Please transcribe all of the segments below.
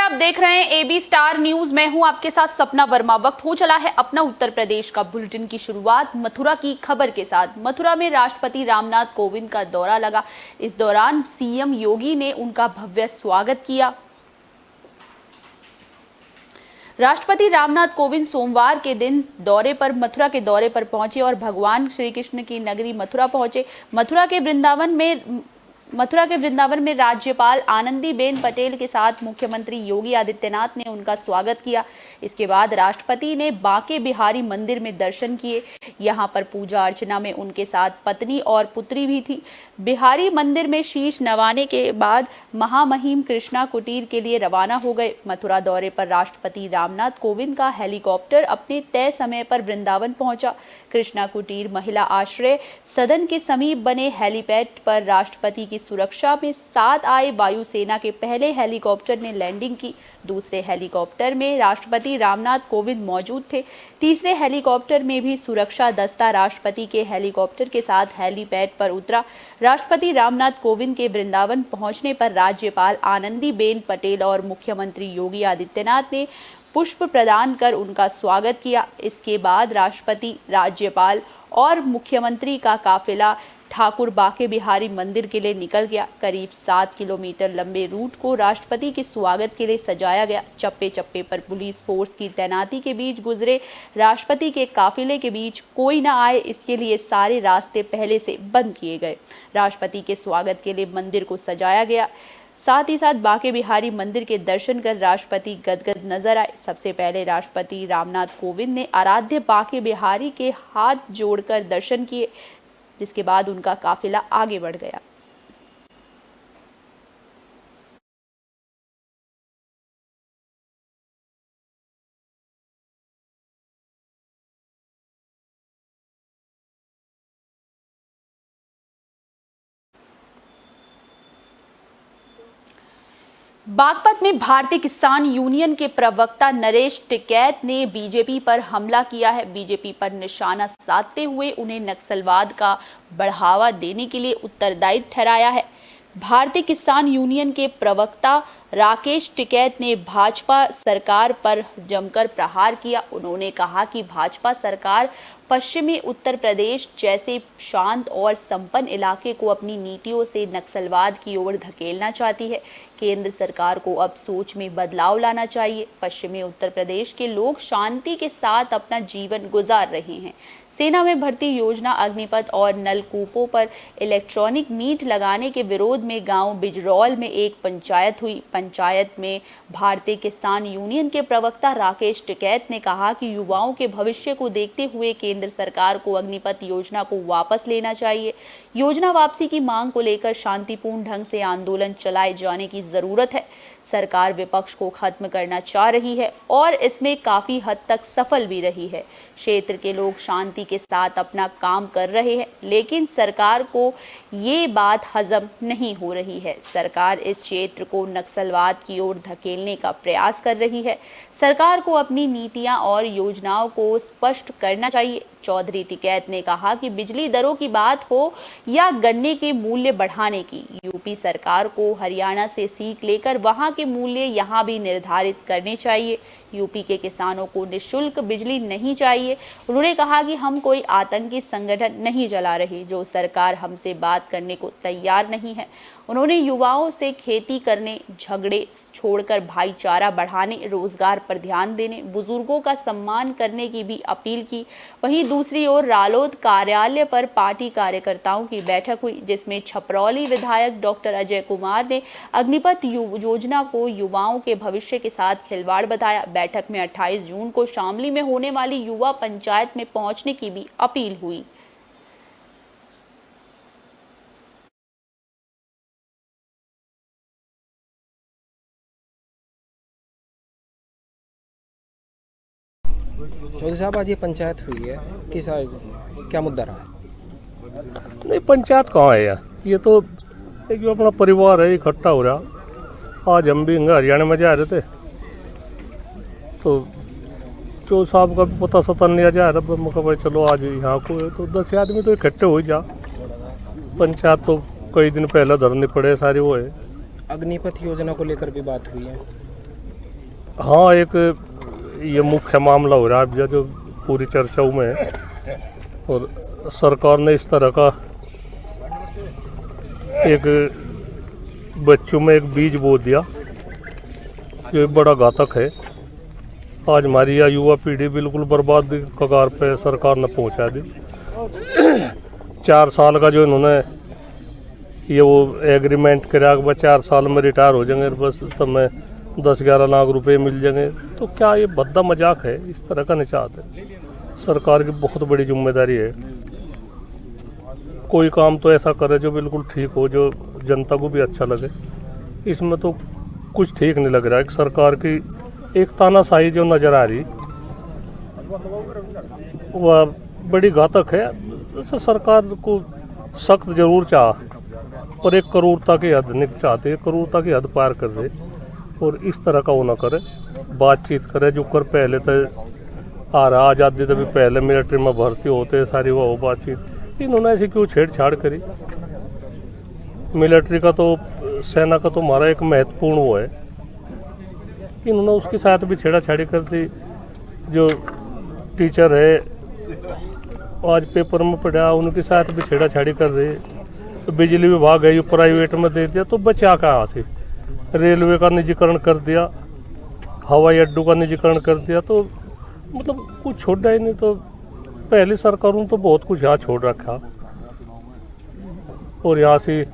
आप देख रहे हैं एबी स्टार न्यूज। मैं हूं आपके साथ सपना वर्मा। वक्त हो चला है अपना उत्तर प्रदेश का बुलेटिन की शुरुआत मथुरा की खबर के साथ। मथुरा में राष्ट्रपति रामनाथ कोविंद का दौरा लगा। इस दौरान सीएम योगी ने उनका भव्य स्वागत किया। राष्ट्रपति रामनाथ कोविंद सोमवार के दिन मथुरा के दौरे पर पहुंचे और भगवान श्री कृष्ण की नगरी मथुरा पहुंचे। मथुरा के वृंदावन में राज्यपाल आनंदीबेन पटेल के साथ मुख्यमंत्री योगी आदित्यनाथ ने उनका स्वागत किया। इसके बाद राष्ट्रपति ने बांके बिहारी मंदिर में दर्शन किए। यहां पर पूजा अर्चना में उनके साथ पत्नी और पुत्री भी थी। बिहारी मंदिर में शीश नवाने के बाद महामहिम कृष्णा कुटीर के लिए रवाना हो गए। मथुरा दौरे पर राष्ट्रपति रामनाथ कोविंद का हेलीकॉप्टर अपने तय समय पर वृंदावन पहुंचा। कृष्णा कुटीर महिला आश्रय सदन के समीप बने हेलीपैड पर राष्ट्रपति की सुरक्षा में साथ आए वायुसेना के पहले हेलीकॉप्टर ने लैंडिंग की। दूसरे हेलीकॉप्टर में राष्ट्रपति रामनाथ कोविंद मौजूद थे। तीसरे हेलीकॉप्टर में भी सुरक्षा दस्ता राष्ट्रपति के हेलीकॉप्टर के साथ हेलीपैड पर उतरा। राष्ट्रपति रामनाथ कोविंद के वृंदावन पहुंचने पर राज्यपाल आनंदीबेन पटेल और मुख्यमंत्री योगी आदित्यनाथ ने पुष्प प्रदान कर उनका स्वागत किया। इसके बाद राष्ट्रपति, राज्यपाल और मुख्यमंत्री का काफिला ठाकुर बांके बिहारी मंदिर के लिए निकल गया। करीब 7 किलोमीटर लंबे रूट को राष्ट्रपति के स्वागत के लिए सजाया गया। चप्पे चप्पे पर पुलिस फोर्स की तैनाती के बीच गुजरे राष्ट्रपति के काफिले के बीच कोई न आए, इसके लिए सारे रास्ते पहले से बंद किए गए। राष्ट्रपति के स्वागत के लिए मंदिर को सजाया गया। साथ ही साथ बांके बिहारी मंदिर के दर्शन कर राष्ट्रपति गदगद नजर आए। सबसे पहले राष्ट्रपति रामनाथ कोविंद ने आराध्य बांके बिहारी के हाथ जोड़कर दर्शन किए, जिसके बाद उनका काफिला आगे बढ़ गया। बागपत में भारतीय किसान यूनियन के प्रवक्ता नरेश टिकैत ने बीजेपी पर हमला किया है। बीजेपी पर निशाना साधते हुए उन्हें नक्सलवाद का बढ़ावा देने के लिए उत्तरदायी ठहराया है। भारतीय किसान यूनियन के प्रवक्ता राकेश टिकैत ने भाजपा सरकार पर जमकर प्रहार किया। उन्होंने कहा कि भाजपा सरकार पश्चिमी उत्तर प्रदेश जैसे शांत और संपन्न इलाके को अपनी नीतियों से नक्सलवाद की ओर धकेलना चाहती है। केंद्र सरकार को अब सोच में बदलाव लाना चाहिए। पश्चिमी उत्तर प्रदेश के लोग शांति के साथ अपना जीवन गुजार रहे हैं। सेना में भर्ती योजना, अग्निपथ और नलकूपों पर इलेक्ट्रॉनिक मीट लगाने के विरोध में गांव बिजरौल में एक पंचायत हुई। पंचायत में भारतीय किसान यूनियन के प्रवक्ता राकेश टिकैत ने कहा कि युवाओं के भविष्य को देखते हुए केंद्र सरकार को अग्निपथ योजना को वापस लेना चाहिए। योजना वापसी की मांग को लेकर शांतिपूर्ण ढंग से आंदोलन चलाए जाने की जरूरत है। सरकार विपक्ष को खत्म करना चाह रही है और इसमें काफी हद तक सफल भी रही है। क्षेत्र के लोग शांति के साथ अपना काम कर रहे हैं, लेकिन सरकार को ये बात हजम नहीं हो रही है। सरकार इस क्षेत्र को नक्सलवाद की ओर धकेलने का प्रयास कर रही है। सरकार को अपनी नीतियां और योजनाओं को स्पष्ट करना चाहिए। चौधरी टिकैत ने कहा कि बिजली दरों की बात हो या गन्ने के मूल्य बढ़ाने की, यूपी सरकार को हरियाणा से सीख लेकर वहां के मूल्य यहां भी निर्धारित करने चाहिए। यूपी के किसानों को निःशुल्क बिजली नहीं चाहिए। उन्होंने कहा कि हम कोई आतंकी संगठन नहीं चला रहे, जो सरकार हमसे बात करने को तैयार नहीं है। उन्होंने युवाओं से खेती करने, झगड़े छोड़कर भाईचारा बढ़ाने, रोजगार पर ध्यान देने, बुजुर्गों का सम्मान करने की भी अपील की। वहीं दूसरी ओर रालोद कार्यालय पर पार्टी कार्यकर्ताओं की बैठक हुई, जिसमें छपरौली विधायक डॉक्टर अजय कुमार ने अग्निपथ योजना को युवाओं के भविष्य के साथ खिलवाड़ बताया। बैठक में 28 जून को शामली में होने वाली युवा पंचायत में पहुंचने की भी अपील हुई। चौधरी साहब, आज ये पंचायत हुई है, क्या मुद्दा रहा है? नहीं, पंचायत कहाँ है यार, ये तो एक जो अपना परिवार है इकट्ठा हो रहा। आज हम भी हरियाणा में जा रहे थे तो जो साहब का पता सता नहीं जा रहा, मैं कहा भाई चलो आज यहाँ को तो 10 आदमी तो इकट्ठे हो ही जा। पंचायत तो कई दिन पहले धरनी पड़े सारी वो है। अग्निपथ योजना को लेकर भी बात हुई है। हाँ, एक ये मुख्य मामला हो रहा है अब जो पूरी चर्चाओं में है, और सरकार ने इस तरह का एक बच्चों में एक बीज बो दिया जो बड़ा घातक है। आज हमारी यह युवा पीढ़ी बिल्कुल बर्बाद कगार पे सरकार ने पहुंचा दी। 4 साल का जो इन्होंने ये वो एग्रीमेंट करा कि 4 साल में रिटायर हो जाएंगे, बस तब में 10-11 लाख रुपए मिल जाएंगे, तो क्या ये भद्दा मजाक है? इस तरह का नहीं चाहते। सरकार की बहुत बड़ी जिम्मेदारी है, कोई काम तो ऐसा करे जो बिल्कुल ठीक हो, जो जनता को भी अच्छा लगे। इसमें तो कुछ ठीक नहीं लग रहा है। सरकार की एक तानाशाही जो नज़र आ रही वह बड़ी घातक है। जैसे सरकार को सख्त जरूर चाह, पर एक क्रूरता की हद नहीं चाहते, क्रूरता की हद पार कर दे और इस तरह का वो ना करे। बातचीत करे जो कर पहले तो आ रहा आज़ादी तभी पहले मिलिट्री में भर्ती होते सारी वो बातचीत, इन्होंने ऐसी क्यों छेड़छाड़ करी? मिलिट्री का तो सेना का तो हमारा एक महत्वपूर्ण वो है, इन्होंने उसके साथ भी छेड़ाछाड़ी कर दी। जो टीचर है आज पेपर में पढ़ा उनके साथ भी छेड़ाछाड़ी कर रही। तो बिजली विभाग है ये प्राइवेट में दे दिया तो बचा कहाँ से? रेलवे का निजीकरण कर दिया, हवाई अड्डों का निजीकरण कर दिया, तो मतलब कुछ छोड़ा ही नहीं। तो पहली सरकारों तो बहुत कुछ यहाँ छोड़ रखा, और यहाँ से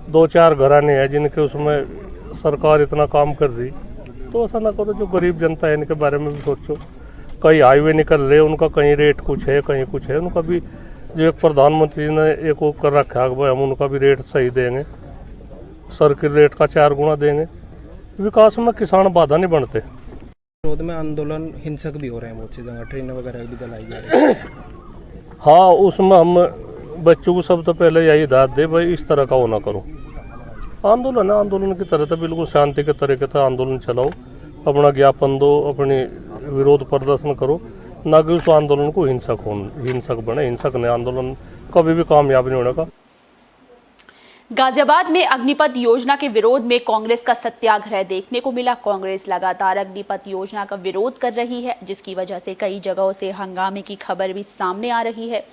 2-4 घराने हैं जिनके उसमें सरकार इतना काम कर रही। तो ऐसा ना करो, जो गरीब जनता है इनके बारे में भी सोचो। कहीं हाईवे निकल रहे उनका कहीं रेट कुछ है, कहीं कुछ है, उनका भी जो एक प्रधानमंत्री ने एक वो कर रखा है कि भाई हम उनका भी रेट सही देंगे, सर्किल रेट का 4 गुना देंगे। विकास में किसान बाधा नहीं बनते। विरोध में आंदोलन हिंसक भी हो रहे हैं, बहुत सी जगह ट्रेन वगैरह भी जलाई जा रही है। हाँ, उसमें हम बच्चों को सब तो पहले यही हिदायत दे भाई इस तरह का वो ना करो। आंदोलन है, आंदोलन की तरह तो बिल्कुल शांति के तरीके से आंदोलन चलाओ, अपना ज्ञापन दो, अपनी विरोध प्रदर्शन करो, ना कि उस आंदोलन को हिंसक बने। हिंसक ने आंदोलन कभी भी कामयाब नहीं होने का। गाजियाबाद में अग्निपथ योजना के विरोध में कांग्रेस का सत्याग्रह देखने को मिला। कांग्रेस लगातार अग्निपथ योजना का विरोध कर रही है, जिसकी वजह से कई जगहों से हंगामे की खबर भी सामने आ रही है।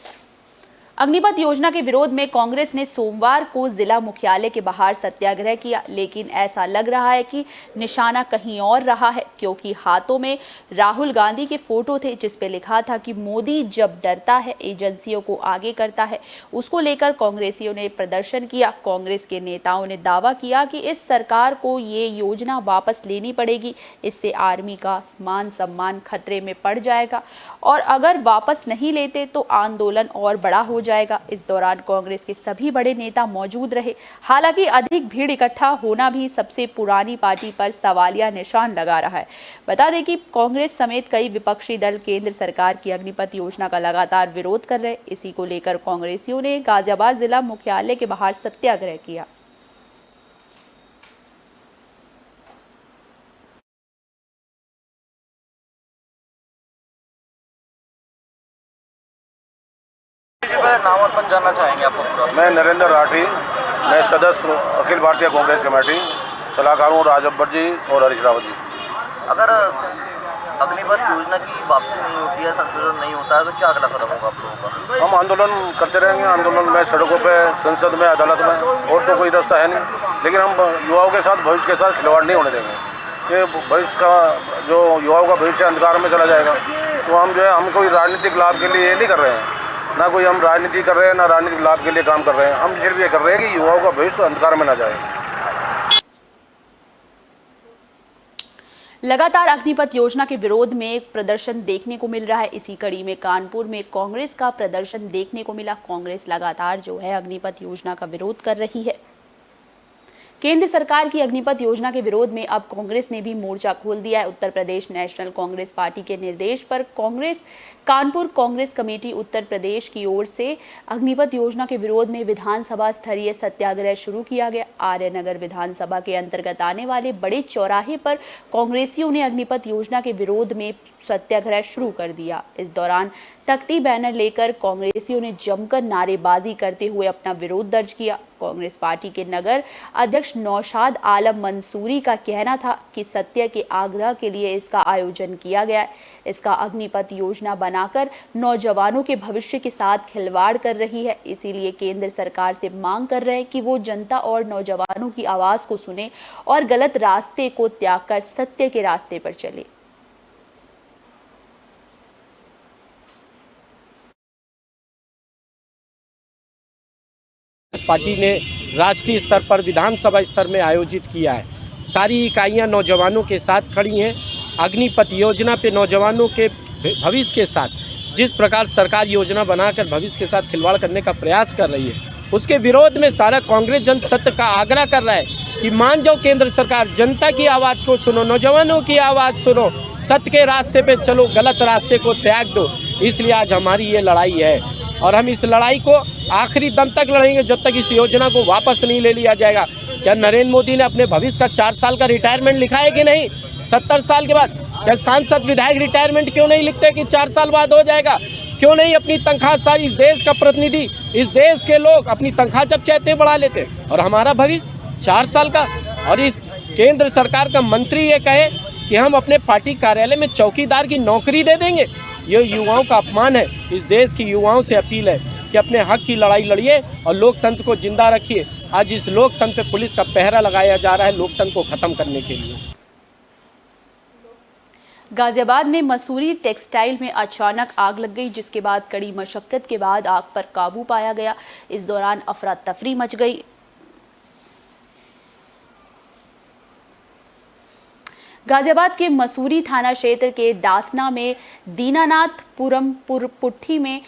अग्निपथ योजना के विरोध में कांग्रेस ने सोमवार को जिला मुख्यालय के बाहर सत्याग्रह किया, लेकिन ऐसा लग रहा है कि निशाना कहीं और रहा है, क्योंकि हाथों में राहुल गांधी के फोटो थे जिस पे लिखा था कि मोदी जब डरता है एजेंसियों को आगे करता है। उसको लेकर कांग्रेसियों ने प्रदर्शन किया। कांग्रेस के नेताओं ने दावा किया कि इस सरकार को ये योजना वापस लेनी पड़ेगी, इससे आर्मी का मान सम्मान खतरे में पड़ जाएगा और अगर वापस नहीं लेते तो आंदोलन और बड़ा हो जाएगा। इस दौरान कांग्रेस के सभी बड़े नेता मौजूद रहे। हालांकि अधिक भीड़ इकट्ठा होना भी सबसे पुरानी पार्टी पर सवालिया निशान लगा रहा है। बता दें कि कांग्रेस समेत कई विपक्षी दल केंद्र सरकार की अग्निपथ योजना का लगातार विरोध कर रहे। इसी को लेकर कांग्रेसियों ने गाजियाबाद जिला मुख्यालय के बाहर सत्याग्रह किया। नाम और पद जानना चाहेंगे आप लोग? मैं नरेंद्र राठी, मैं सदस्य अखिल भारतीय कांग्रेस कमेटी, सलाहकार हूँ राजब भट्ट जी और हरीश रावत जी। अगर अग्निपथ योजना की वापसी नहीं होती है, संशोधन नहीं होता है, तो क्या अगला कदम होगा आप लोगों का? हम आंदोलन करते रहेंगे, आंदोलन में, सड़कों पे, संसद में, अदालत में, और तो कोई रास्ता है नहीं। लेकिन हम युवाओं के साथ, भविष्य के साथ खिलवाड़ नहीं होने देंगे। ये भविष्य का जो युवाओं का भविष्य अंधकार में चला जाएगा। तो हम जो है, हम कोई राजनीतिक लाभ के लिए ये नहीं कर रहे हैं, ना कोई हम राजनीति कर रहे हैं, ना राजनीतिक लाभ के लिए काम कर रहे हैं। हम सिर्फ ये कर रहे हैं कि युवाओं का भविष्य अंधकार में ना जाए। लगातार अग्निपथ योजना के विरोध में एक प्रदर्शन देखने को मिल रहा है। इसी कड़ी में कानपुर में कांग्रेस का प्रदर्शन देखने को मिला। कांग्रेस लगातार जो है अग्निपथ योजना का विरोध कर रही है। केंद्र सरकार की अग्निपथ योजना के विरोध में अब कांग्रेस ने भी मोर्चा खोल दिया है। उत्तर प्रदेश नेशनल कांग्रेस पार्टी के निर्देश पर कानपुर कांग्रेस कमेटी उत्तर प्रदेश की ओर से अग्निपथ योजना के विरोध में विधानसभा स्तरीय सत्याग्रह शुरू किया गया। आर्यनगर विधानसभा के अंतर्गत आने वाले बड़े चौराहे पर कांग्रेसियों ने अग्निपथ योजना के विरोध में सत्याग्रह शुरू कर दिया। इस दौरान तख्ती बैनर लेकर कांग्रेसियों ने जमकर नारेबाजी करते हुए अपना विरोध दर्ज किया। कांग्रेस पार्टी के नगर अध्यक्ष नौशाद आलम मंसूरी का कहना था कि सत्य के आग्रह के लिए इसका आयोजन किया गया है। इसका अग्निपथ योजना बनाकर नौजवानों के भविष्य के साथ खिलवाड़ कर रही है। इसीलिए केंद्र सरकार से मांग कर रहे हैं कि वो जनता और नौजवानों की आवाज को सुने और गलत रास्ते को त्याग कर सत्य के रास्ते पर चले। कांग्रेस पार्टी ने राष्ट्रीय स्तर पर विधानसभा स्तर में आयोजित किया है। सारी इकाइयां नौजवानों के साथ खड़ी हैं। अग्निपथ योजना पे नौजवानों के भविष्य के साथ जिस प्रकार सरकार योजना बनाकर भविष्य के साथ खिलवाड़ करने का प्रयास कर रही है, उसके विरोध में सारा कांग्रेस जन सत्य का आग्रह कर रहा है कि मान जाओ केंद्र सरकार, जनता की आवाज़ को सुनो, नौजवानों की आवाज़ सुनो, सत्य के रास्ते पे चलो, गलत रास्ते को त्याग दो। इसलिए आज हमारी ये लड़ाई है और हम इस लड़ाई को आखिरी दम तक लड़ेंगे जब तक इस योजना को वापस नहीं ले लिया जाएगा। क्या नरेंद्र मोदी ने अपने भविष्य का 4 साल का रिटायरमेंट लिखा है कि नहीं? 70 साल के बाद क्या सांसद विधायक रिटायरमेंट क्यों नहीं लिखते कि 4 साल बाद हो जाएगा? क्यों नहीं अपनी तनख्वाह सारी, इस देश का प्रतिनिधि, इस देश के लोग अपनी तनख्वाह जब चाहते बढ़ा लेते, और हमारा भविष्य 4 साल का। और इस केंद्र सरकार का मंत्री ये कहे कि हम अपने पार्टी कार्यालय में चौकीदार की नौकरी दे देंगे, ये युवाओं का अपमान है। इस देश की युवाओं से अपील है कि अपने हक की लड़ाई लड़िए और लोकतंत्र को जिंदा रखिए। आज इस लोकतंत्र पे पुलिस का पहरा लगाया जा रहा है लोकतंत्र को खत्म करने के लिए। गाजियाबाद में मसूरी टेक्सटाइल में अचानक आग लग गई, जिसके बाद कड़ी मशक्कत के बाद आग पर काबू पाया गया। इस दौरान अफरा तफरी मच गई। गाजियाबाद के मसूरी थाना क्षेत्र के दासना में दीनानाथपुरम पुट्ठी में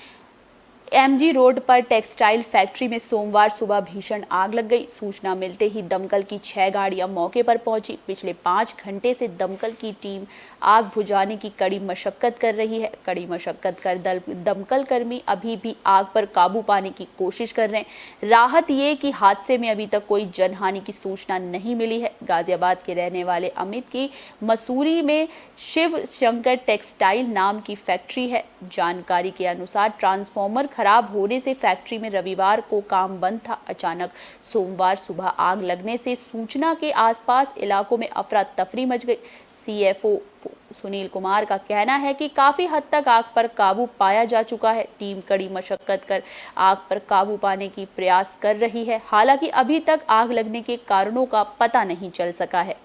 एमजी रोड पर टेक्सटाइल फैक्ट्री में सोमवार सुबह भीषण आग लग गई। सूचना मिलते ही दमकल की 6 गाड़ियां मौके पर पहुंची। पिछले 5 घंटे से दमकल की टीम आग बुझाने की कड़ी मशक्कत कर रही है। कड़ी मशक्कत कर दमकल कर्मी अभी भी आग पर काबू पाने की कोशिश कर रहे हैं। राहत ये कि हादसे में अभी तक कोई जनहानि की सूचना नहीं मिली है। गाजियाबाद के रहने वाले अमित की मसूरी में शिव शंकर टेक्सटाइल नाम की फैक्ट्री है। जानकारी के अनुसार ट्रांसफार्मर खराब होने से फैक्ट्री में रविवार को काम बंद था। अचानक सोमवार सुबह आग लगने से सूचना के आसपास इलाकों में अफरा तफरी मच गई। सीएफओ सुनील कुमार का कहना है कि काफी हद तक आग पर काबू पाया जा चुका है। टीम कड़ी मशक्कत कर आग पर काबू पाने की प्रयास कर रही है। हालांकि अभी तक आग लगने के कारणों का पता नहीं चल सका है।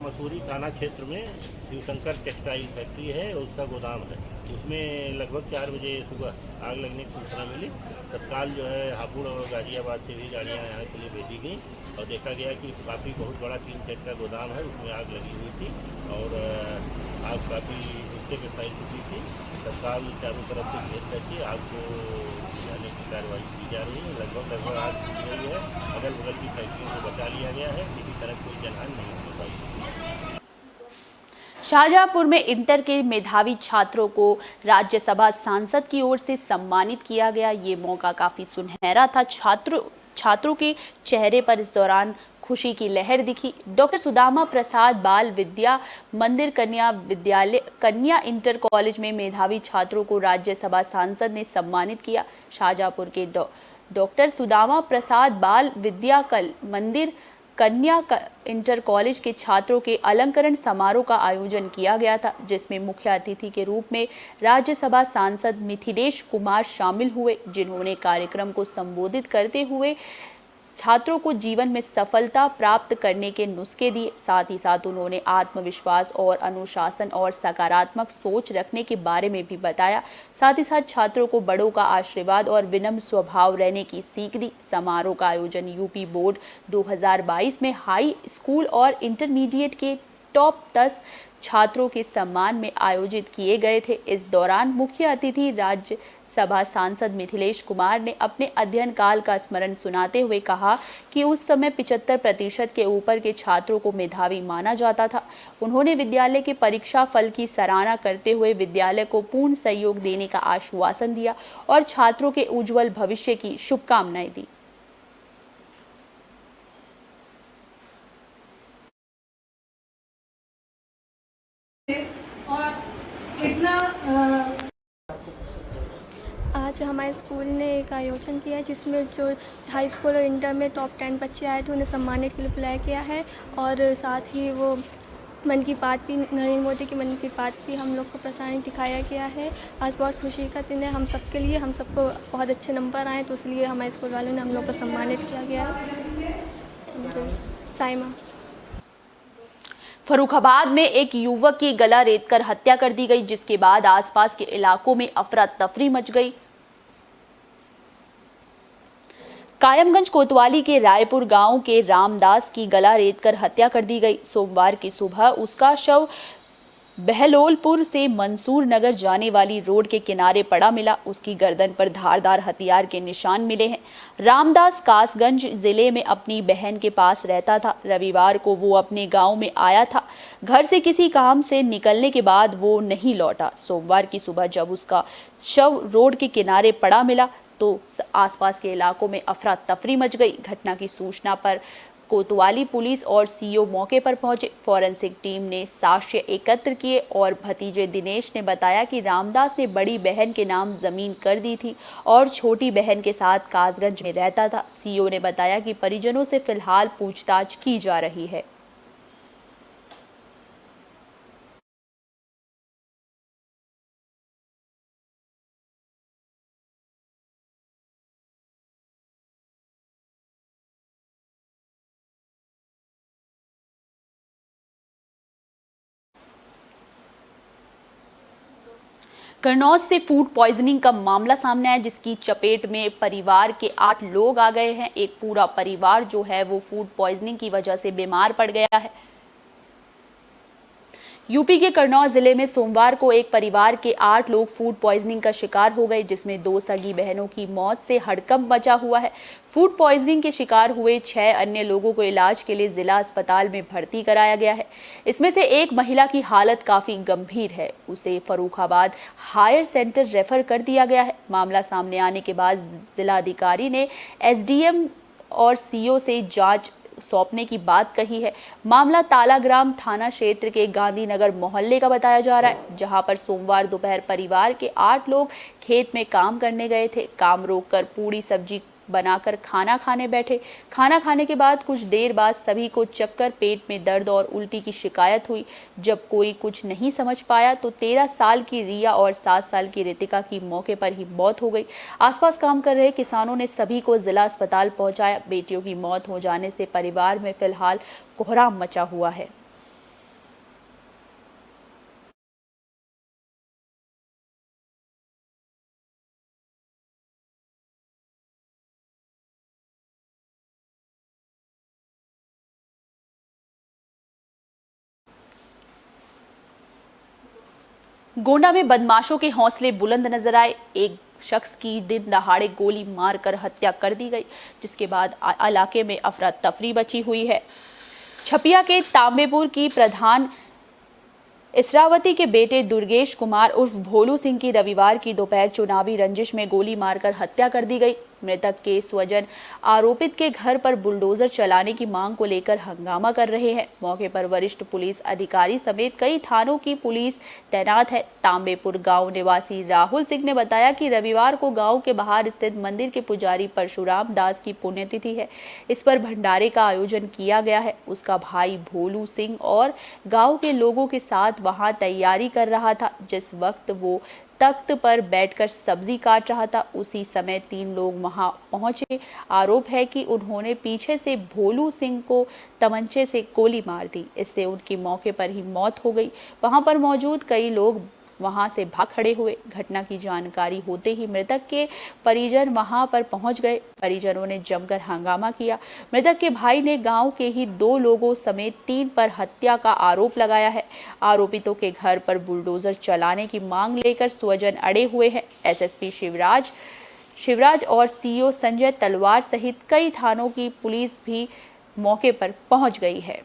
मसूरी थाना क्षेत्र में शिवशंकर टेक्सटाइल फैक्ट्री है, उसका गोदाम है। उसमें लगभग 4 बजे सुबह आग लगने की सूचना मिली। तत्काल जो है हापुड़ और गाजियाबाद से भी गाड़ियाँ यहाँ के लिए भेजी गई और देखा गया कि काफ़ी बहुत बड़ा 3 सेट का गोदाम है, उसमें आग लगी हुई थी और आग काफ़ी हिस्से में फैल चुकी थी। तत्काल चारों तरफ से घेर करके आग को बुझाने की कार्रवाई की जा रही है। लगभग आग बुझ गई है। अगल बगल की फैक्ट्रियों को बचा लिया गया है। किसी तरह कोई जनहानि नहीं हो पाई। शाहजहांपुर में इंटर के मेधावी छात्रों को राज्यसभा सांसद की ओर से सम्मानित किया गया। ये मौका काफी सुनहरा था। छात्रों के चेहरे पर इस दौरान खुशी की लहर दिखी। डॉक्टर सुदामा प्रसाद बाल विद्या मंदिर कन्या इंटर कॉलेज में मेधावी छात्रों को राज्यसभा सांसद ने सम्मानित किया। शाहजहांपुर के डॉक्टर सुदामा प्रसाद बाल विद्या मंदिर कन्या इंटर कॉलेज के छात्रों के अलंकरण समारोह का आयोजन किया गया था, जिसमें मुख्य अतिथि के रूप में राज्यसभा सांसद मिथिलेश कुमार शामिल हुए, जिन्होंने कार्यक्रम को संबोधित करते हुए छात्रों को जीवन में सफलता प्राप्त करने के नुस्खे दिए। साथ ही साथ उन्होंने आत्मविश्वास और अनुशासन और सकारात्मक सोच रखने के बारे में भी बताया। साथ ही साथ छात्रों को बड़ों का आशीर्वाद और विनम्र स्वभाव रहने की सीख दी। समारोह का आयोजन यूपी बोर्ड 2022 में हाई स्कूल और इंटरमीडिएट के टॉप 10 छात्रों के सम्मान में आयोजित किए गए थे। इस दौरान मुख्य अतिथि राज्यसभा सांसद मिथिलेश कुमार ने अपने अध्ययन काल का स्मरण सुनाते हुए कहा कि उस समय 75% के ऊपर के छात्रों को मेधावी माना जाता था। उन्होंने विद्यालय के परीक्षा फल की सराहना करते हुए विद्यालय को पूर्ण सहयोग देने का आश्वासन दिया और छात्रों के उज्जवल भविष्य की शुभकामनाएं दी। आज हमारे स्कूल ने एक आयोजन किया है जिसमें जो हाई स्कूल और इंटर में टॉप 10 बच्चे आए थे उन्हें सम्मानित के लिए बुलाया गया है। और साथ ही वो मन की बात भी, नरेंद्र मोदी की मन की बात भी हम लोग को प्रसारण दिखाया गया है। आज बहुत खुशी का दिन है हम सबके लिए, हम सबको बहुत अच्छे नंबर आए तो इसलिए हमारे स्कूल वालों ने हम लोग को सम्मानित किया गया है। साइमा। फर्रुखाबाद में एक युवक की गला रेतकर हत्या कर दी गई, जिसके बाद आसपास के इलाकों में अफरा तफरी मच गई। कायमगंज कोतवाली के रायपुर गांव के रामदास की गला रेतकर हत्या कर दी गई। सोमवार की सुबह उसका शव बहलोलपुर से मंसूर नगर जाने वाली रोड के किनारे पड़ा मिला। उसकी गर्दन पर धारदार हथियार के निशान मिले हैं। रामदास कासगंज जिले में अपनी बहन के पास रहता था। रविवार को वो अपने गांव में आया था। घर से किसी काम से निकलने के बाद वो नहीं लौटा। सोमवार की सुबह जब उसका शव रोड के किनारे पड़ा मिला तो आसपास के इलाकों में अफरा तफरी मच गई। घटना की सूचना पर कोतवाली पुलिस और सीओ मौके पर पहुंचे। फॉरेंसिक टीम ने साक्ष्य एकत्र किए और भतीजे दिनेश ने बताया कि रामदास ने बड़ी बहन के नाम जमीन कर दी थी और छोटी बहन के साथ कासगंज में रहता था। सीओ ने बताया कि परिजनों से फिलहाल पूछताछ की जा रही है। करनौज से फूड पॉइजनिंग का मामला सामने आया, जिसकी चपेट में परिवार के 8 लोग आ गए हैं। एक पूरा परिवार जो है वो फूड पॉइजनिंग की वजह से बीमार पड़ गया है। यूपी के करनौज जिले में सोमवार को एक परिवार के 8 लोग फूड पॉइजनिंग का शिकार हो गए, जिसमें 2 सगी बहनों की मौत से हड़कंप मचा हुआ है। फूड पॉइजनिंग के शिकार हुए 6 अन्य लोगों को इलाज के लिए जिला अस्पताल में भर्ती कराया गया है। इसमें से एक महिला की हालत काफी गंभीर है। उसे फर्रुखाबाद हायर सेंटर रेफर कर दिया गया है। मामला सामने आने के बाद जिलाधिकारी ने एसडीएम और सीओ से जांच सौंपने की बात कही है। मामला तालाग्राम थाना क्षेत्र के गांधीनगर मोहल्ले का बताया जा रहा है, जहां पर सोमवार दोपहर परिवार के 8 लोग खेत में काम करने गए थे। काम रोककर पूड़ी सब्जी बनाकर खाना खाने बैठे। खाना खाने के बाद कुछ देर बाद सभी को चक्कर, पेट में दर्द और उल्टी की शिकायत हुई। जब कोई कुछ नहीं समझ पाया तो 13 साल की रिया और 7 साल की रितिका की मौके पर ही मौत हो गई। आसपास काम कर रहे किसानों ने सभी को जिला अस्पताल पहुंचाया। बेटियों की मौत हो जाने से परिवार में फिलहाल कोहराम मचा हुआ है। गोंडा में बदमाशों के हौसले बुलंद नजर आए। एक शख्स की दिन दहाड़े गोली मारकर हत्या कर दी गई, जिसके बाद इलाके में अफरा तफरी मची हुई है। छपिया के तांबेपुर की प्रधान इसरावती के बेटे दुर्गेश कुमार उर्फ भोलू सिंह की रविवार की दोपहर चुनावी रंजिश में गोली मारकर हत्या कर दी गई। मृतक के स्वजन आरोपित के घर पर बुलडोजर चलाने की मांग को लेकर हंगामा कर रहे हैं। मौके पर वरिष्ठ पुलिस अधिकारी समेत कई थानों की पुलिस तैनात है। तांबेपुर गांव निवासी राहुल सिंह ने बताया कि रविवार को गांव के बाहर स्थित मंदिर के पुजारी परशुराम दास की पुण्यतिथि है। इस पर भंडारे का आयोजन किया गया है। उसका भाई भोलू सिंह और गांव के लोगों के साथ वहां तैयारी कर रहा था। जिस वक्त वो तख्त पर बैठकर सब्जी काट रहा था, उसी समय 3 लोग वहां पहुंचे। आरोप है कि उन्होंने पीछे से भोलू सिंह को तमंचे से गोली मार दी। इससे उनकी मौके पर ही मौत हो गई। वहां पर मौजूद कई लोग वहां से भाग खड़े हुए। घटना की जानकारी होते ही मृतक के परिजन वहां पर पहुंच गए। परिजनों ने जमकर हंगामा किया। मृतक के भाई ने गांव के ही 2 लोगों समेत 3 पर हत्या का आरोप लगाया है। आरोपितों के घर पर बुलडोजर चलाने की मांग लेकर स्वजन अड़े हुए हैं। एसएसपी शिवराज और सीओ संजय तलवार सहित कई थानों की पुलिस भी मौके पर पहुंच गई है।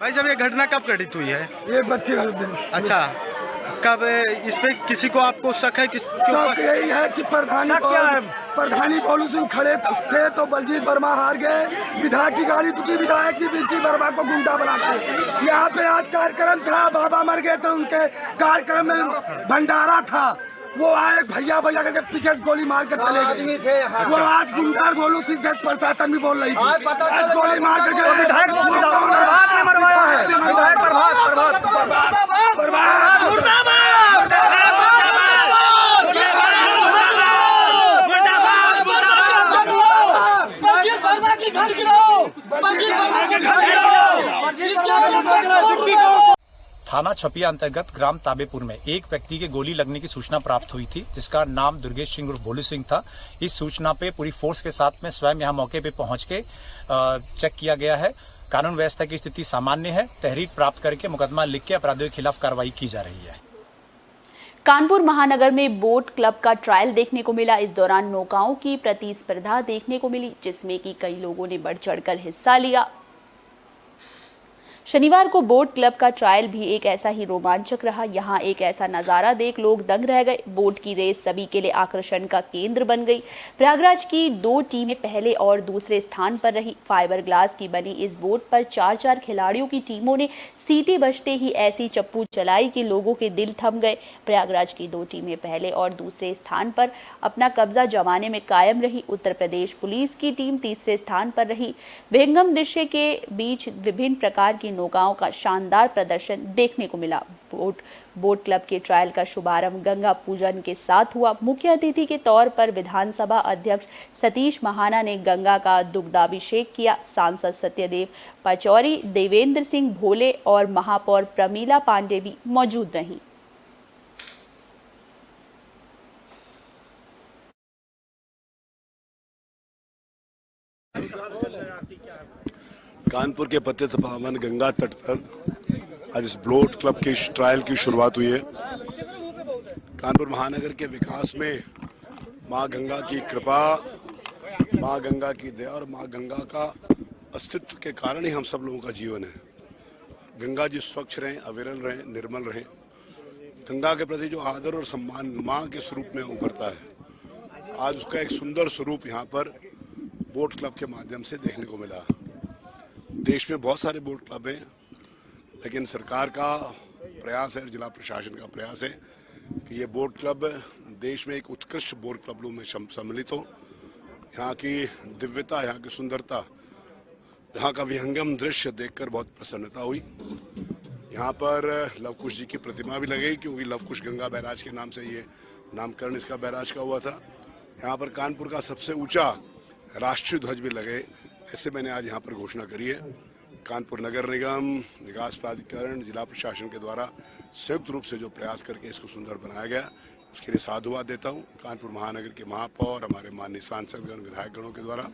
भाई साहब, ये घटना कब घटित हुई है? ये 32 दिन। अच्छा, कब इस पे किसी को आपको शक है? शक यही है कि प्रधानी भोलू सिंह खड़े थे तो बलजीत वर्मा हार गए, विधायक की गाड़ी टूटी, विधायक जी बिल्की वर्मा को गुंडा बना के। यहाँ पे आज कार्यक्रम था, बाबा मर गए थे, उनके कार्यक्रम में भंडारा था, वो आए भैया करके पीछे गोली मार कर चले गए। वो आज गुंडा भोलू सिंह प्रशासन भी बोल रही थी, आज गोली मार करके विधायक मरवाया है। विधायक थाना छपिया अंतर्गत ग्राम ताबेपुर में एक व्यक्ति के गोली लगने की सूचना प्राप्त हुई थी, जिसका नाम दुर्गेश सिंह उर्फ भोलू सिंह था। इस सूचना पे पूरी फोर्स के साथ में स्वयं यहां मौके पे पहुंच के चेक किया गया है। कानून व्यवस्था की स्थिति सामान्य है। तहरीर प्राप्त करके मुकदमा लिख के अपराधियों के खिलाफ कार्रवाई की जा रही है। कानपुर महानगर में बोट क्लब का ट्रायल देखने को मिला। इस दौरान नौकाओं की प्रतिस्पर्धा देखने को मिली, जिसमें कि कई लोगों ने बढ़ चढ़कर हिस्सा लिया। शनिवार को बोट क्लब का ट्रायल भी एक ऐसा ही रोमांचक रहा। यहाँ एक ऐसा नज़ारा देख लोग दंग रह गए। बोट की रेस सभी के लिए आकर्षण का केंद्र बन गई। प्रयागराज की 2 टीमें पहले और दूसरे स्थान पर रही। फाइबर ग्लास की बनी इस बोट पर 4-4 खिलाड़ियों की टीमों ने सीटी बजते ही ऐसी चप्पू चलाई कि लोगों के दिल थम गए। प्रयागराज की 2 टीमें पहले और दूसरे स्थान पर अपना कब्जा जमाने में कायम रही। उत्तर प्रदेश पुलिस की टीम तीसरे स्थान पर रही। विहंगम दृश्य के बीच विभिन्न प्रकार की नौकाओं का शानदार प्रदर्शन देखने को मिला। बोट क्लब के ट्रायल का शुभारंभ गंगा पूजन के साथ हुआ। मुख्य अतिथि के तौर पर विधानसभा अध्यक्ष सतीश महाना ने गंगा का दुग्धाभिषेक किया। सांसद सत्यदेव पचौरी, देवेंद्र सिंह भोले और महापौर प्रमीला पांडे भी मौजूद रहीं। कानपुर के पतित पावन गंगा तट पर आज इस बोट क्लब के ट्रायल की शुरुआत हुई है। कानपुर महानगर के विकास में मां गंगा की कृपा, मां गंगा की दया और मां गंगा का अस्तित्व के कारण ही हम सब लोगों का जीवन है। गंगा जी स्वच्छ रहें, अविरल रहें, निर्मल रहें। गंगा के प्रति जो आदर और सम्मान मां के स्वरूप में उभरता है, आज उसका एक सुंदर स्वरूप यहाँ पर बोट क्लब के माध्यम से देखने को मिला। देश में बहुत सारे बोट क्लब हैं, लेकिन सरकार का प्रयास है, जिला प्रशासन का प्रयास है कि ये बोट क्लब देश में एक उत्कृष्ट बोट क्लबों में सम्मिलित हो। यहाँ की दिव्यता, यहाँ की सुंदरता, यहाँ का विहंगम दृश्य देखकर बहुत प्रसन्नता हुई। यहाँ पर लवकुश जी की प्रतिमा भी लगाई, क्योंकि लवकुश गंगा बैराज के नाम से ये नामकरण इसका बैराज का हुआ था। यहाँ पर कानपुर का सबसे ऊंचा राष्ट्रीय ध्वज भी लगे, ऐसे मैंने आज यहाँ पर घोषणा करी है। कानपुर नगर निगम, विकास प्राधिकरण, जिला प्रशासन के द्वारा संयुक्त रूप से जो प्रयास करके इसको सुंदर बनाया गया, उसके लिए साधुवाद देता हूँ। कानपुर महानगर के महापौर, हमारे माननीय सांसदगण, विधायकगणों के द्वारा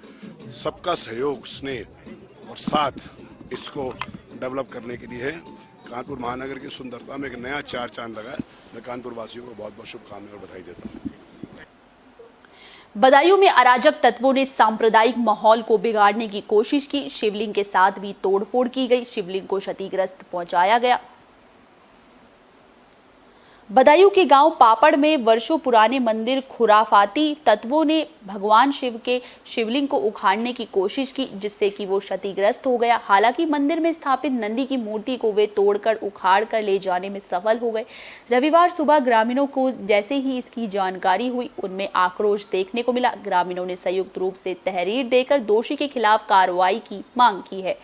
सबका सहयोग, स्नेह और साथ इसको डेवलप करने के लिए है। कानपुर महानगर की सुंदरता में एक नया चार चांद लगा है। मैं कानपुर वासियों को बहुत बहुत शुभकामनाएं और बधाई देता हूँ। बदायूं में अराजक तत्वों ने सांप्रदायिक माहौल को बिगाड़ने की कोशिश की। शिवलिंग के साथ भी तोड़फोड़ की गई। शिवलिंग को क्षतिग्रस्त पहुंचाया गया। बदायूं के गांव पापड़ में वर्षों पुराने मंदिर खुराफाती तत्वों ने भगवान शिव के शिवलिंग को उखाड़ने की कोशिश की, जिससे कि वो क्षतिग्रस्त हो गया। हालांकि मंदिर में स्थापित नंदी की मूर्ति को वे तोड़कर उखाड़ कर ले जाने में सफल हो गए। रविवार सुबह ग्रामीणों को जैसे ही इसकी जानकारी हुई, उनमें आक्रोश देखने को मिला। ग्रामीणों ने संयुक्त रूप से तहरीर देकर दोषी के खिलाफ कार्रवाई की मांग की है।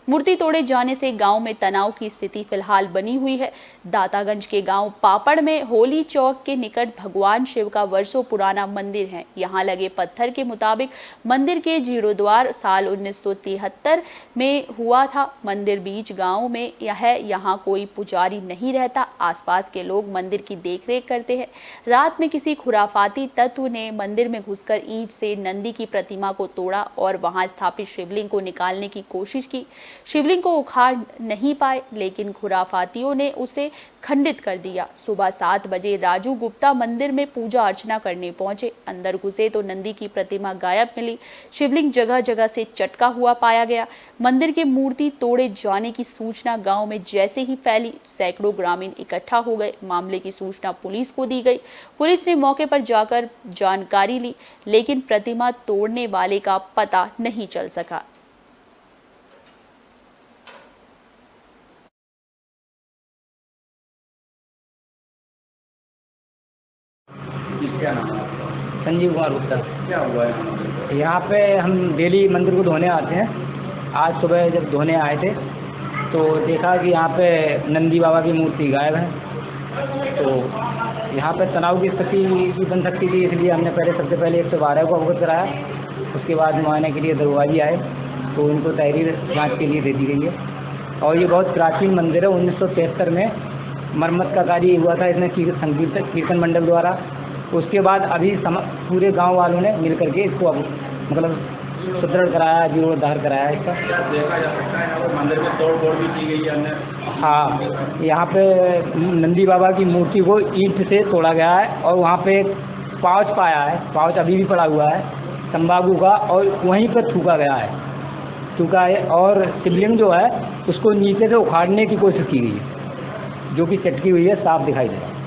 मूर्ति तोड़े जाने से गांव में तनाव की स्थिति फिलहाल बनी हुई है। दातागंज के गांव पापड़ में होली चौक के निकट भगवान शिव का वर्षों पुराना मंदिर है। यहां लगे पत्थर के मुताबिक मंदिर के जीर्णोद्वार साल 1973 में हुआ था। मंदिर बीच गांव में यहां कोई पुजारी नहीं रहता। आसपास के लोग मंदिर की देखरेख करते हैं। रात में किसी खुराफाती तत्व ने मंदिर में घुसकर ईंट से नंदी की प्रतिमा को तोड़ा और वहां स्थापित शिवलिंग को निकालने की कोशिश की। शिवलिंग को उखाड़ नहीं पाए, लेकिन खुराफातियों ने उसे खंडित कर दिया। सुबह 7 बजे राजू गुप्ता मंदिर में पूजा अर्चना करने पहुंचे। अंदर घुसे तो नंदी की प्रतिमा गायब मिली। शिवलिंग जगह जगह से चटका हुआ पाया गया। मंदिर की मूर्ति तोड़े जाने की सूचना गांव में जैसे ही फैली, सैकड़ों ग्रामीण इकट्ठा हो गए। मामले की सूचना पुलिस को दी गई। पुलिस ने मौके पर जाकर जानकारी ली, लेकिन प्रतिमा तोड़ने वाले का पता नहीं चल सका। क्या नाम है आपका? संजीव कुमार गुप्ता। क्या हुआ है यहाँ पे? हम डेली मंदिर को धोने आते हैं। आज सुबह जब धोने आए थे तो देखा कि यहाँ पे नंदी बाबा की मूर्ति गायब है। तो यहाँ पे तनाव की स्थिति भी बन सकती थी, इसलिए हमने सबसे पहले 112 को अवगत कराया। उसके बाद मुआयने के लिए दरोगाजी आए तो उनको तहरीर जाँच के लिए दे दी गई है। और ये बहुत प्राचीन मंदिर है। 1973 में मरम्मत का कार्य हुआ था इसमें कीर्तन मंडल द्वारा। उसके बाद अभी पूरे गांव वालों ने मिल करके इसको अब सुदृढ़ कराया, जीर्णोद्धार कराया इसका। देखा जा सकता है यहाँ पर मंदिर में तोड़ फोड़ भी की गई है। हाँ, यहाँ पे नंदी बाबा की मूर्ति को ईंट से तोड़ा गया है और वहाँ पे एक पाउच पाया है। पाउच अभी भी पड़ा हुआ है तंबाकू का, और वहीं पर थूका गया है। और शिवलिंग जो है उसको नीचे से उखाड़ने की कोशिश की गई है, जो कि चटकी हुई है, साफ दिखाई दे रहा है।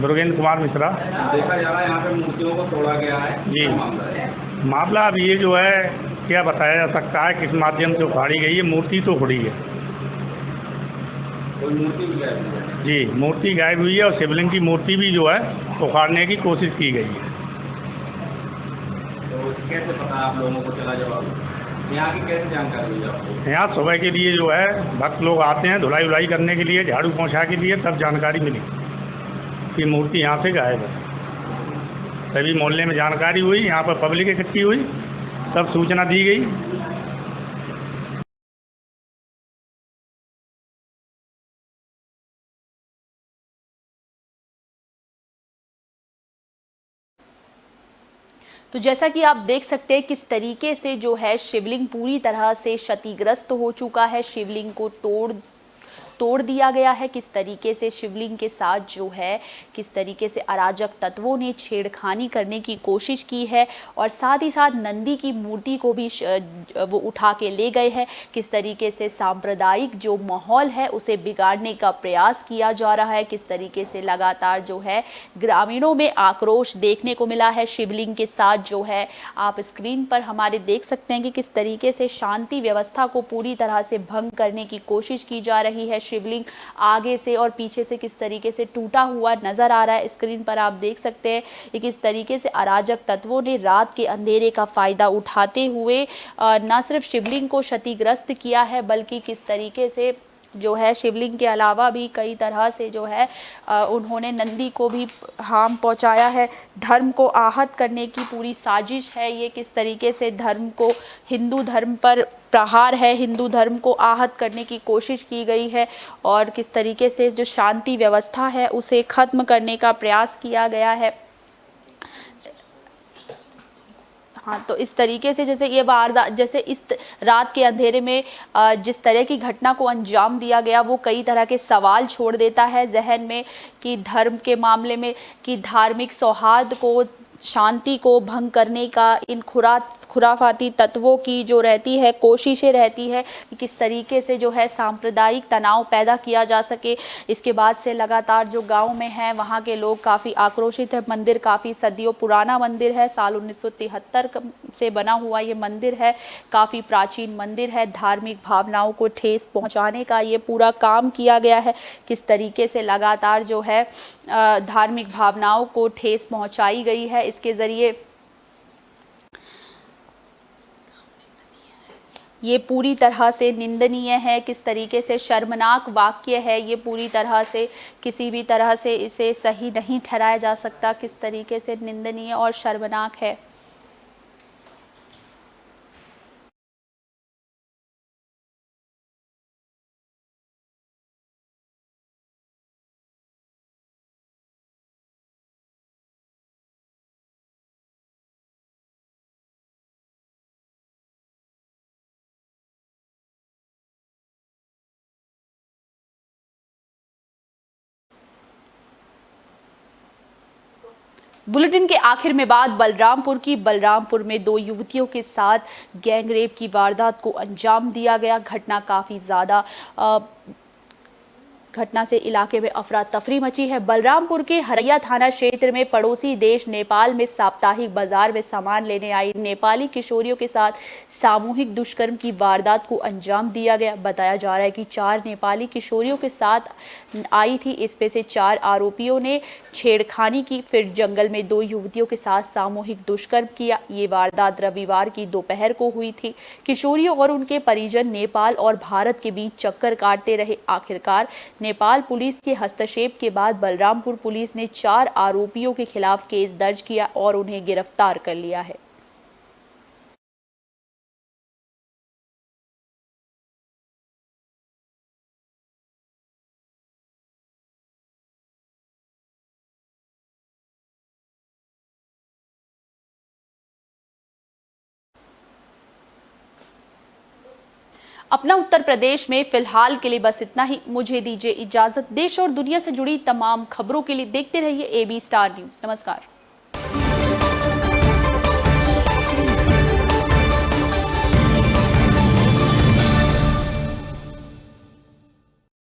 दुर्गेंद्र कुमार मिश्रा। देखा जा रहा है यहाँ पे मूर्तियों को तोड़ा गया है जी। मामला अब ये जो है क्या बताया जा सकता है, किस माध्यम से उखाड़ी गई है? मूर्ति तो उखड़ी है जी, मूर्ति गायब हुई है और शिवलिंग की मूर्ति भी जो है उखाड़ने की कोशिश की गई है। तो कैसे पता आप लोगों को चला जवाब? यहाँ की कैसे जानकारी हुई आपको? यहाँ सुबह के लिए जो है भक्त लोग आते हैं धुलाई उलाई करने के लिए, झाड़ू पहुँचा के लिए, तब जानकारी मिली कि मूर्ति यहाँ से गायब है। तभी मोहल्ले में जानकारी हुई, यहाँ पर पब्लिक इकट्ठी हुई, तब सूचना दी गई। तो जैसा कि आप देख सकते हैं किस तरीके से जो है शिवलिंग पूरी तरह से क्षतिग्रस्त हो चुका है। शिवलिंग को तोड़ दिया गया है। किस तरीके से शिवलिंग के साथ जो है किस तरीके से अराजक तत्वों ने छेड़खानी करने की कोशिश की है, और साथ ही साथ नंदी की मूर्ति को भी वो उठा के ले गए हैं। किस तरीके से सांप्रदायिक जो माहौल है उसे बिगाड़ने का प्रयास किया जा रहा है। किस तरीके से लगातार जो है ग्रामीणों में आक्रोश देखने को मिला है। शिवलिंग के साथ जो है आप स्क्रीन पर हमारे देख सकते हैं कि किस तरीके से शांति व्यवस्था को पूरी तरह से भंग करने की कोशिश की जा रही है। शिवलिंग आगे से और पीछे से किस तरीके से टूटा हुआ नजर आ रहा है। स्क्रीन पर आप देख सकते हैं कि किस तरीके से अराजक तत्वों ने रात के अंधेरे का फायदा उठाते हुए न सिर्फ शिवलिंग को क्षतिग्रस्त किया है, बल्कि किस तरीके से जो है शिवलिंग के अलावा भी कई तरह से जो है उन्होंने नंदी को भी हार्म पहुंचाया है। धर्म को आहत करने की पूरी साजिश है ये। किस तरीके से धर्म को, हिंदू धर्म पर प्रहार है, हिंदू धर्म को आहत करने की कोशिश की गई है, और किस तरीके से जो शांति व्यवस्था है उसे ख़त्म करने का प्रयास किया गया है। हाँ, तो इस तरीके से जैसे ये वारदात, जैसे इस रात के अंधेरे में जिस तरह की घटना को अंजाम दिया गया, वो कई तरह के सवाल छोड़ देता है जहन में कि धर्म के मामले में कि धार्मिक सौहार्द को, शांति को भंग करने का इन खुराफाती तत्वों की जो रहती है कोशिशें रहती है कि किस तरीके से जो है सांप्रदायिक तनाव पैदा किया जा सके। इसके बाद से लगातार जो गांव में हैं वहां के लोग काफ़ी आक्रोशित है। मंदिर काफ़ी सदियों पुराना मंदिर है, साल 1973 से बना हुआ ये मंदिर है, काफ़ी प्राचीन मंदिर है। धार्मिक भावनाओं को ठेस पहुंचाने का ये पूरा काम किया गया है। किस तरीके से लगातार जो है धार्मिक भावनाओं को ठेस पहुंचाई गई है, इसके ज़रिए ये पूरी तरह से निंदनीय है। किस तरीके से शर्मनाक वाक्य है ये, पूरी तरह से किसी भी तरह से इसे सही नहीं ठहराया जा सकता। किस तरीके से निंदनीय और शर्मनाक है। बुलेटिन के आखिर में बात बलरामपुर में 2 युवतियों के साथ गैंगरेप की वारदात को अंजाम दिया गया। घटना से इलाके में अफरा तफरी मची है। बलरामपुर के हरैया थाना क्षेत्र में पड़ोसी देश नेपाल में साप्ताहिक बाजार में सामान लेने आई नेपाली किशोरियों के साथ सामूहिक दुष्कर्म की वारदात को अंजाम दिया गया। बताया जा रहा है कि 4 नेपाली किशोरियों के साथ आई थी। इसमें से 4 आरोपियों ने छेड़खानी की, फिर जंगल में 2 युवतियों के साथ सामूहिक दुष्कर्म किया। ये वारदात रविवार की दोपहर को हुई थी। किशोरियों और उनके परिजन नेपाल और भारत के बीच चक्कर काटते रहे। आखिरकार नेपाल पुलिस के हस्तक्षेप के बाद बलरामपुर पुलिस ने 4 आरोपियों के खिलाफ केस दर्ज किया और उन्हें गिरफ्तार कर लिया है। अपना उत्तर प्रदेश में फिलहाल के लिए बस इतना ही। मुझे दीजिए इजाजत। देश और दुनिया से जुड़ी तमाम खबरों के लिए देखते रहिए AB स्टार न्यूज़। नमस्कार।